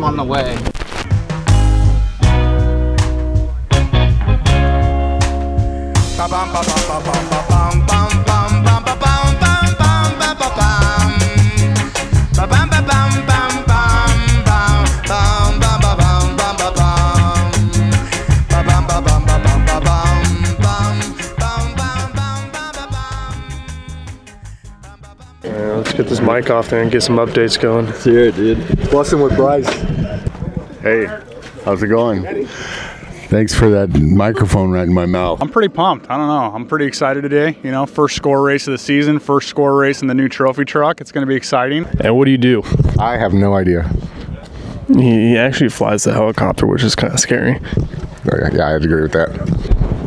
on the way. Let's get this mic off there and get some updates going. Let's hear it, dude. Busting with Bryce. Hey, how's it going? Thanks for that microphone right in my mouth. I'm pretty pumped. I don't know. I'm pretty excited today. You know, first score race of the season, first score race in the new trophy truck. It's going to be exciting. And what do you do? I have no idea. He actually flies the helicopter, which is kind of scary. Yeah, I'd agree with that.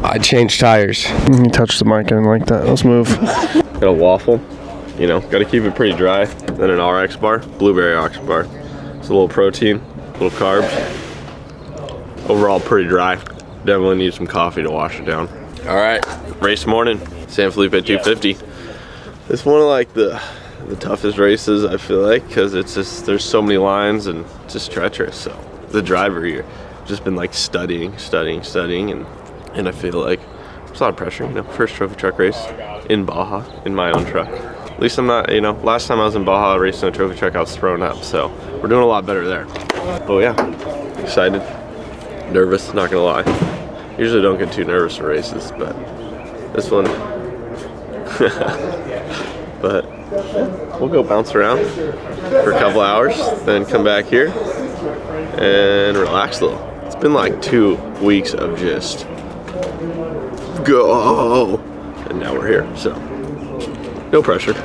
I change tires. You touch the mic and like that. Let's move. Got a waffle. You know, got to keep it pretty dry. Then an RX bar, blueberry RX bar. It's a little protein, a little carbs. Overall, pretty dry. Definitely need some coffee to wash it down. All right, race morning, San Felipe 250. It's one of like the toughest races, I feel like, because it's just, there's so many lines and it's just treacherous. So the driver here just been like studying, and I feel like there's a lot of pressure, you know, first trophy truck race in Baja, in my own truck. At least I'm not, you know, last time I was in Baja racing a trophy truck, I was thrown up, so we're doing a lot better there. Oh yeah, excited. Nervous, not gonna lie. Usually don't get too nervous for races, but this one. But we'll go bounce around for a couple hours, then come back here and relax a little. It's been like 2 weeks of just go, and now we're here, so no pressure.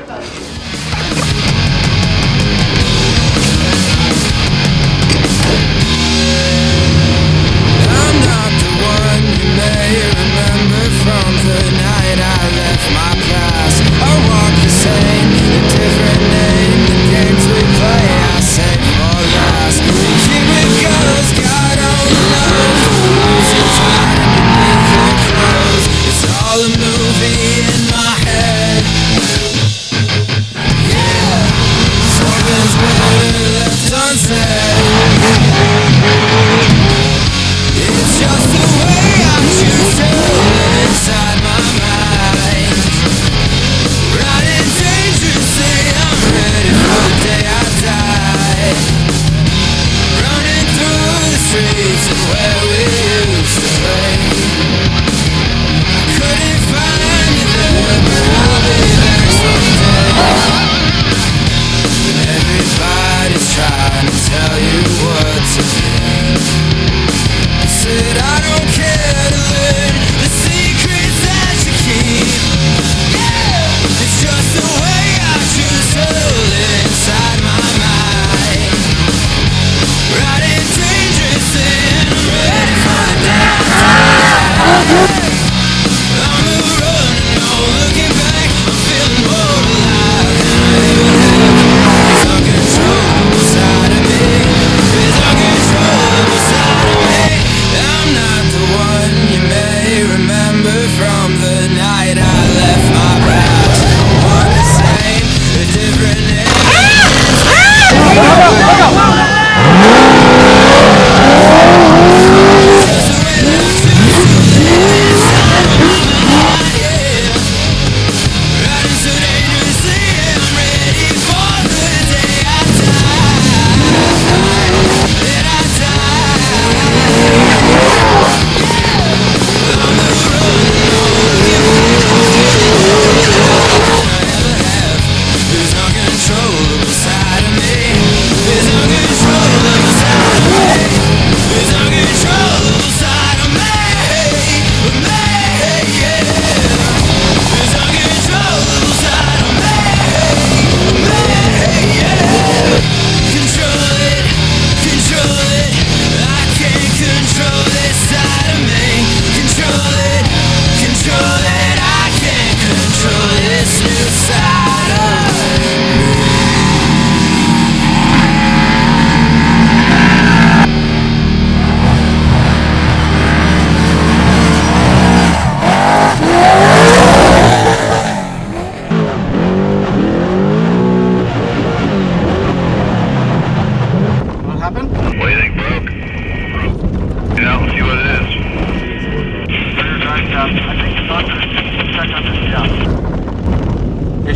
From the night I left my class, I walk the same, a different name. The games we play, I say for last. Here it goes, God only knows. Who's hiding beneath their clothes? It's all a movie in my head.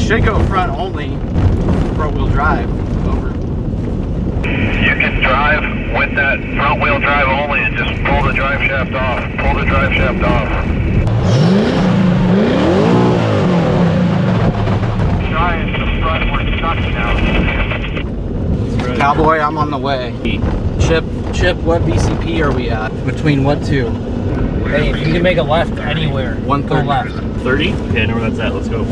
should go front only, front wheel drive. Over. You can drive with that front wheel drive only and just pull the drive shaft off. Pull the drive shaft off. Trying the front where it's stuck now. Cowboy, I'm on the way. Chip, what BCP are we at? Between what two? Hey, if you can make a left anywhere, go 130. left. 30? Okay, I know where that's at. Let's go.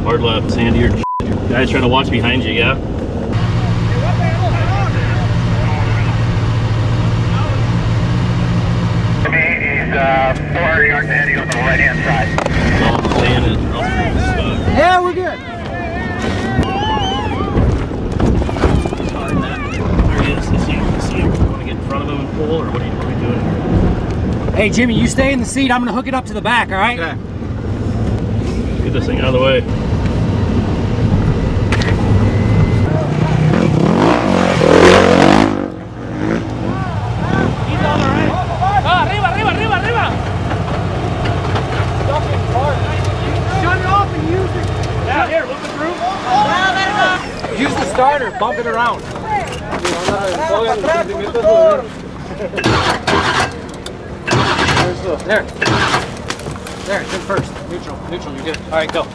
Hard left. Sandy or guys trying to watch behind you, yeah? He's 400 yards ahead, he's on the right hand side. Oh, I'm saying it. Yeah, we're good. Sorry, Matt. There he is. I see him. You want to get in front of him and pull, or what are you doing here? Hey, Jimmy, you stay in the seat. I'm going to hook it up to the back, all right? Okay. Get this thing out of the way. Use the starter, bump it around. There, good first. Neutral, you're good. All right, go.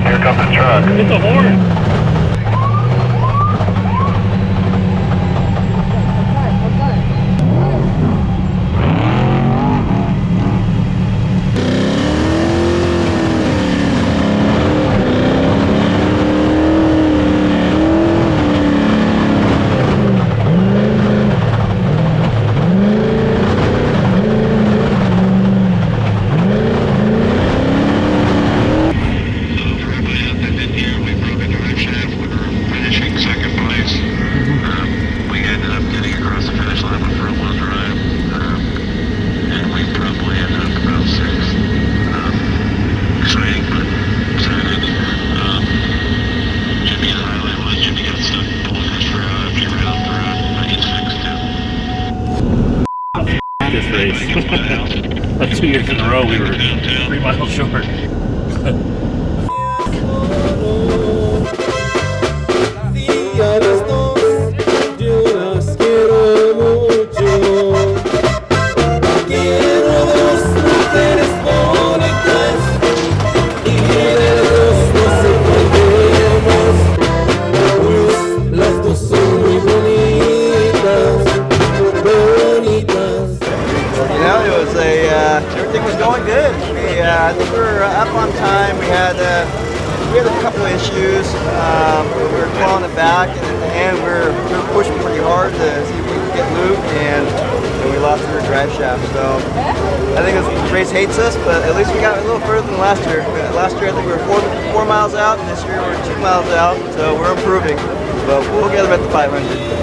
Here comes the truck. Hit the horn. This race. Like 2 years in a row, we were 3 miles short. Everything was going good. I think we were up on time. We had a couple of issues. We were clawing it back, and at the end we were pushing pretty hard to see if we could get Luke, and we lost the rear drive shaft. So I think this race hates us, but at least we got a little further than last year. Last year I think we were 4 miles out, and this year we're 2 miles out, so we're improving. But we'll get them at the 500.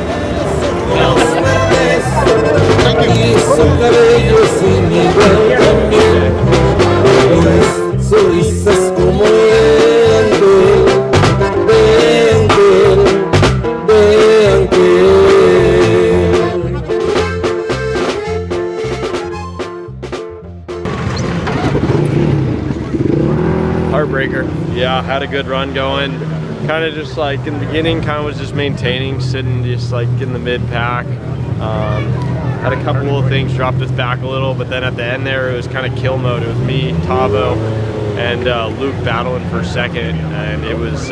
Heartbreaker. Yeah, had a good run going. Kind of just like in the beginning, kind of was just maintaining, sitting just like in the mid pack. Had a couple of things dropped us back a little, but then at the end there, it was kind of kill mode. It was me, Tavo, and Luke battling for second, and it was,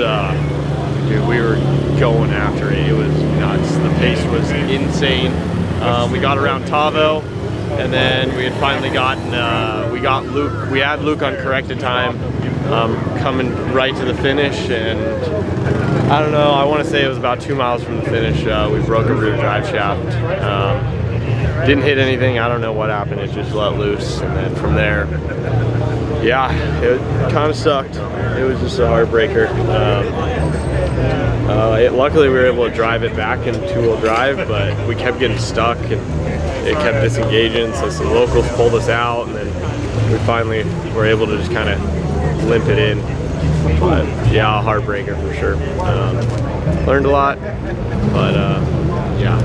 dude, we were going after it. It was nuts. The pace was insane. We got around Tavo, and then we had finally gotten, we got Luke. We had Luke on corrected time, coming right to the finish, and I don't know, I want to say it was about 2 miles from the finish. We broke a rear drive shaft. Didn't hit anything, I don't know what happened, it just let loose, and then from there, yeah, it kind of sucked. It was just a heartbreaker. Luckily we were able to drive it back in two-wheel drive, but we kept getting stuck and it kept disengaging, so some locals pulled us out, and then we finally were able to just kind of limp it in. But yeah, a heartbreaker for sure. Learned a lot, but yeah.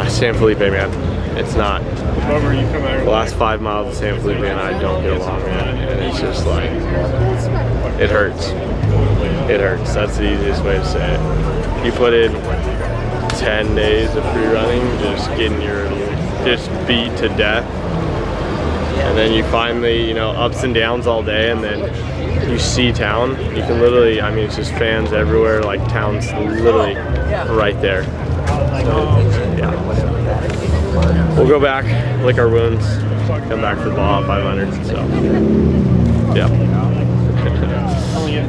San Felipe, man, it's not. The last 5 miles of San Felipe and I don't get along, man, and it's just like, it hurts. It hurts. That's the easiest way to say it. You put in 10 days of free running, just getting just beat to death, and then you finally, you know, ups and downs all day, and then you see town. You can literally, I mean, it's just fans everywhere. Like, town's literally right there. So, yeah. We'll go back, lick our wounds, come back for the Baja 500. So, yeah.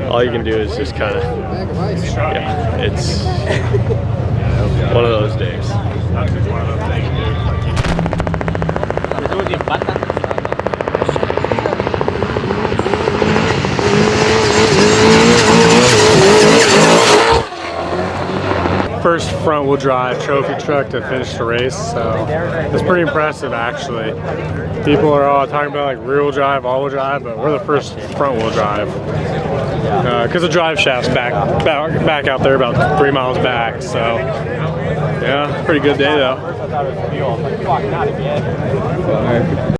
All you can do is just kind of, yeah, it's one of those days. First front-wheel drive trophy truck to finish the race, so it's pretty impressive actually. People are all talking about like rear-wheel drive, all-wheel drive, but we're the first front-wheel drive because the drive shaft's back out there about 3 miles back. So yeah, pretty good day though.